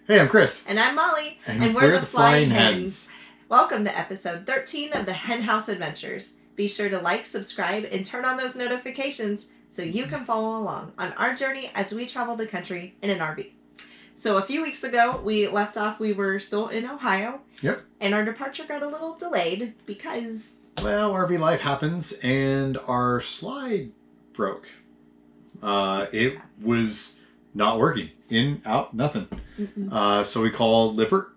Hey, I'm Chris. And I'm Molly. And we're the Flying Hens. Welcome to episode 13 of the HenHouse Adventures. Be sure to like, subscribe, and turn on those notifications so you can follow along on our journey as we travel the country in an RV. So a few weeks ago, we left off, we were still in Ohio. Yep. And our departure got a little delayed because... Well, RV life happens and our slide broke. It was not working. In, out, nothing. So we called Lippert.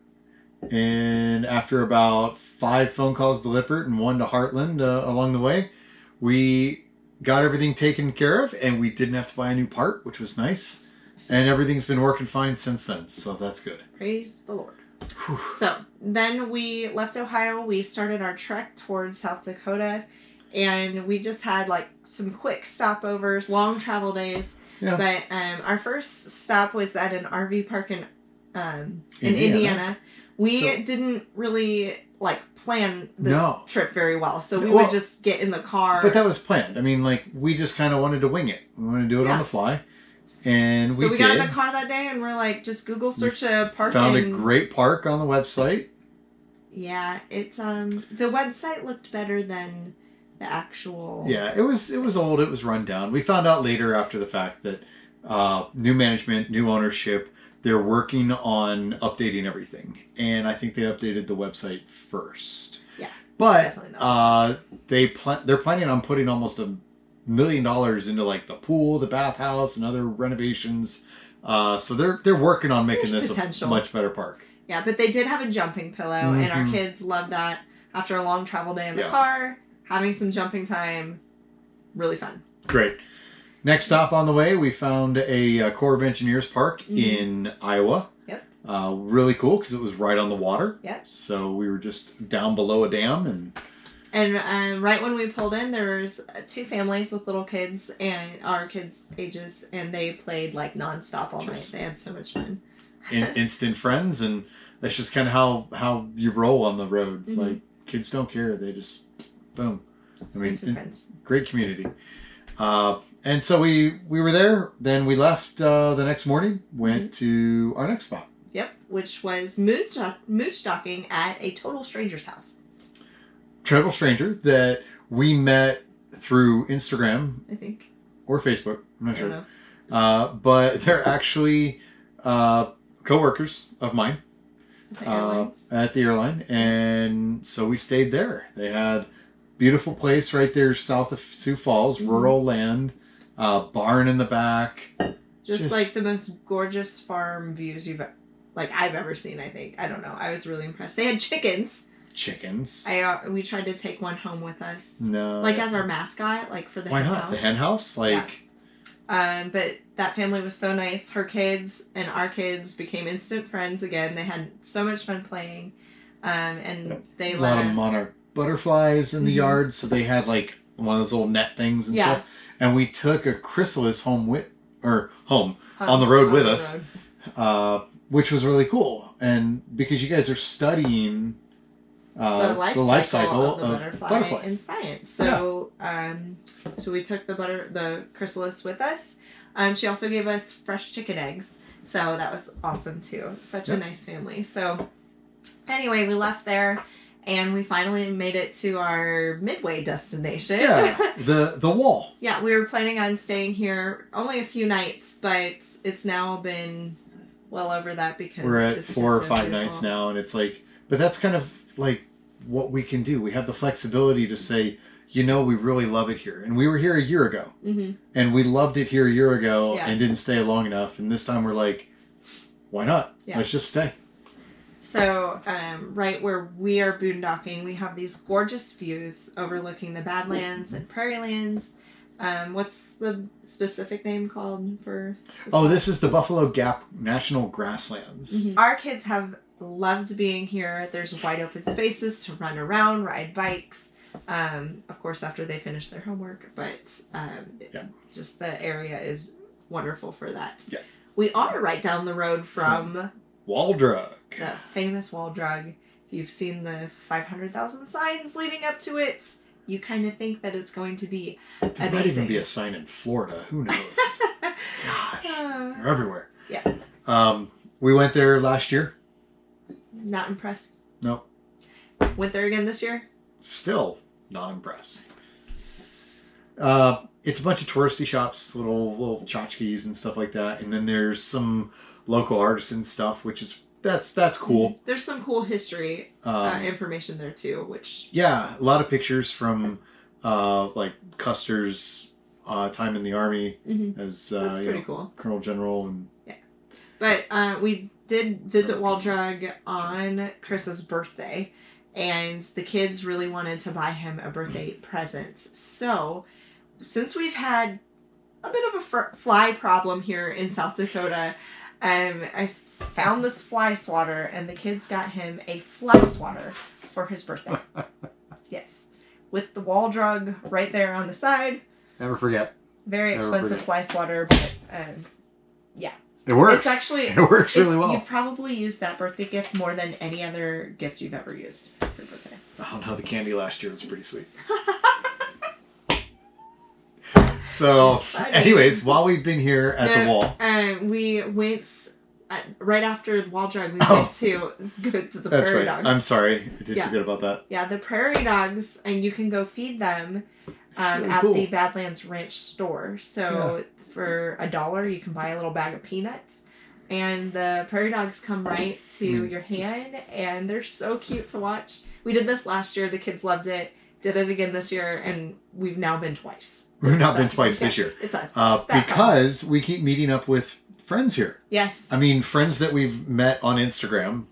And after about 5 phone calls to Lippert and 1 to Heartland along the way, we got everything taken care of and we didn't have to buy a new part, which was nice. And everything's been working fine since then, so that's good. Praise the Lord. Whew. So then we left Ohio, we started our trek towards South Dakota, and we just had like some quick stopovers, long travel days. Yeah. But our first stop was at an RV park in Indiana. We didn't really plan this trip very well, so we would just get in the car. But that was planned. I mean, we just kind of wanted to wing it. We wanted to do it on the fly. And we got in the car that day and we're like, just Google search a park. Found a great park on the website. Yeah, it's the website looked better than the actual. Yeah, it was old. It was run down. We found out later after the fact that new management, new ownership, they're working on updating everything, and I think they updated the website first. Yeah, but they're planning on putting almost $1 million into the pool, the bathhouse, and other renovations. So they're working on making this a much better park. Yeah, but they did have a jumping pillow, and our kids loved that. After a long travel day in the car, having some jumping time, really fun. Great. Next stop on the way, we found a Corps of Engineers park in Iowa. Yep. Really cool because it was right on the water. Yep. So we were just down below a dam And right when we pulled in, there was 2 families with little kids and our kids' ages, and they played nonstop all night. They had so much fun. Instant friends, and that's just kind of how you roll on the road. Kids don't care; they just boom. I mean, great community. And so we were there. Then we left the next morning. Went to our next spot. Yep, which was Moochdocking at a total stranger's house. Total stranger that we met through Instagram, I think, or Facebook. I'm not sure. But they're actually co-workers of mine at the airline, and so we stayed there. They had beautiful place right there south of Sioux Falls, rural land, barn in the back. Just the most gorgeous farm views I've ever seen. I think. I don't know. I was really impressed. They had chickens. We tried to take one home with us. No. As our mascot, for the Why hen not? house. The hen house? But that family was so nice. Her kids and our kids became instant friends again. They had so much fun playing. And they let us... A lot of monarch butterflies in the yard, so they had one of those little net things and stuff. And we took a chrysalis home on the road with us, which was really cool. And because you guys are studying the life cycle of the butterflies in science, so so we took the chrysalis with us. She also gave us fresh chicken eggs, so that was awesome too. Such a nice family. So anyway, we left there. And we finally made it to our midway destination. Yeah, the wall. Yeah, we were planning on staying here only a few nights, but it's now been well over that because we're at 4 or 5 nights now, and it's but that's kind of what we can do. We have the flexibility to say, we really love it here. And we were here a year ago, and we loved it here a year ago and didn't stay long enough. And this time we're why not? Yeah. Let's just stay. So, right where we are boondocking, we have these gorgeous views overlooking the Badlands and Prairie Lands. What's the specific name called for this this is the Buffalo Gap National Grasslands. Our kids have loved being here. There's wide open spaces to run around, ride bikes. Of course, after they finish their homework, but just the area is wonderful for that. Yeah. We are right down the road from... Wall Drug. The famous Wall Drug. If you've seen the 500,000 signs leading up to it, you kind of think that it's going to be amazing. There might even be a sign in Florida. Who knows? Gosh. They're everywhere. Yeah. We went there last year. Not impressed. No. Went there again this year. Still not impressed. It's a bunch of touristy shops, little tchotchkes and stuff like that, and then there's some local artisan stuff, which is that's cool. There's some cool history information there too, which yeah, a lot of pictures from like Custer's time in the army as that's pretty cool. Colonel General and yeah. But we did visit Wall Drug on Chris's birthday, and the kids really wanted to buy him a birthday present. So, since we've had a bit of a fly problem here in South Dakota, I found this fly swatter, and the kids got him a fly swatter for his birthday. Yes. With the Wall Drug right there on the side. Never forget. Very expensive fly swatter, but yeah. It works. It's actually... It works really well. You've probably used that birthday gift more than any other gift you've ever used for your birthday. Oh no, the candy last year was pretty sweet. So, anyways, while we've been here at the wall... we went... right after the Wall Drug, we went to the prairie dogs. I'm sorry. I did forget about that. Yeah, the prairie dogs, and you can go feed them really at cool. the Badlands Ranch store. So for $1, you can buy a little bag of peanuts. And the prairie dogs come right to your hand, and they're so cute to watch. We did this last year. The kids loved it. Did it again this year, and we've now been twice. We've now been twice this year. It's because we keep meeting up with friends here. Yes. I mean, friends that we've met on Instagram,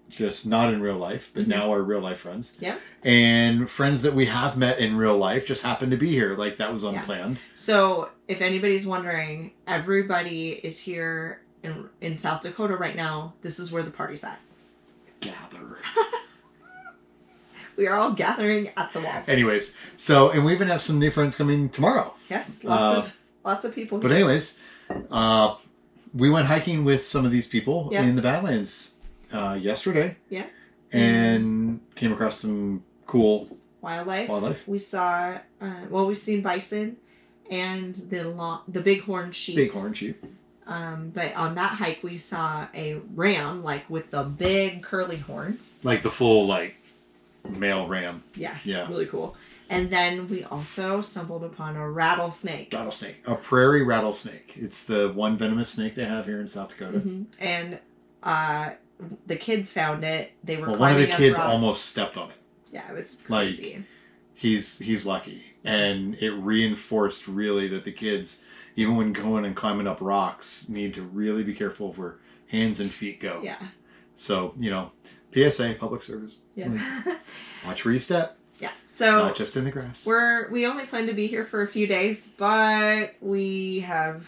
just not in real life, but now are real life friends. Yeah. And friends that we have met in real life just happen to be here. Like, that was unplanned. Yeah. So, if anybody's wondering, everybody is here in South Dakota right now. This is where the party's at. Gather. We are all gathering at the wall. Anyways, so, and we even have some new friends coming tomorrow. Yes, lots of people here. But anyways, we went hiking with some of these people in the Badlands yesterday. Yeah. And came across some cool wildlife. We saw, we've seen bison and the bighorn sheep. Bighorn sheep. But on that hike, we saw a ram, like with the big curly horns. Like the full, male ram. Yeah. Yeah. Really cool. And then we also stumbled upon a rattlesnake. Rattlesnake. A prairie rattlesnake. It's the one venomous snake they have here in South Dakota. And the kids found it. They were climbing one of the kids rocks. Almost stepped on it. Yeah, it was crazy. He's lucky. And it reinforced really that the kids, even when going and climbing up rocks, need to really be careful of where hands and feet go. Yeah. So, PSA, public service. Yeah. Watch where you step. Yeah. So not just in the grass. We only plan to be here for a few days, but we have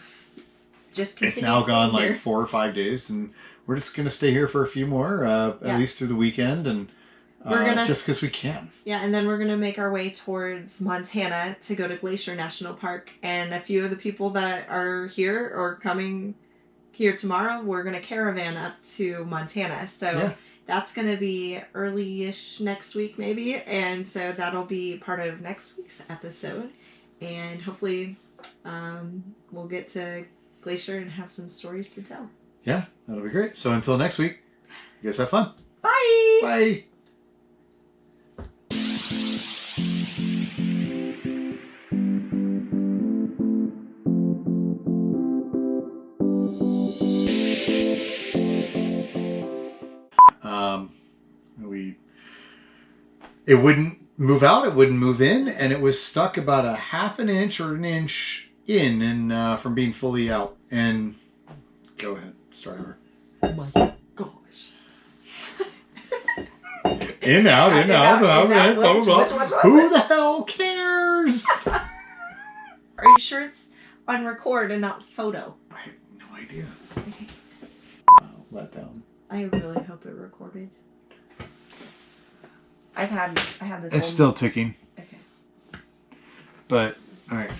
just continued. It's now gone like 4 or 5 days, and we're just gonna stay here for a few more, at least through the weekend, and we're gonna just because we can. Yeah, and then we're gonna make our way towards Montana to go to Glacier National Park, and a few of the people that are here or coming here tomorrow, we're gonna caravan up to Montana. So. That's going to be early-ish next week, maybe. And so that'll be part of next week's episode. And hopefully we'll get to Glacier and have some stories to tell. Yeah, that'll be great. So until next week, you guys have fun. Bye! Bye! It wouldn't move out, it wouldn't move in, and it was stuck about a half an inch or an inch in and from being fully out. And go ahead, start over. Oh my gosh. In, out, in, out, blah, blah, blah. Who the hell cares? Are you sure it's on record and not photo? I have no idea. Okay. Let down. I really hope it recorded. I had this. It's still ticking. Okay. But all right,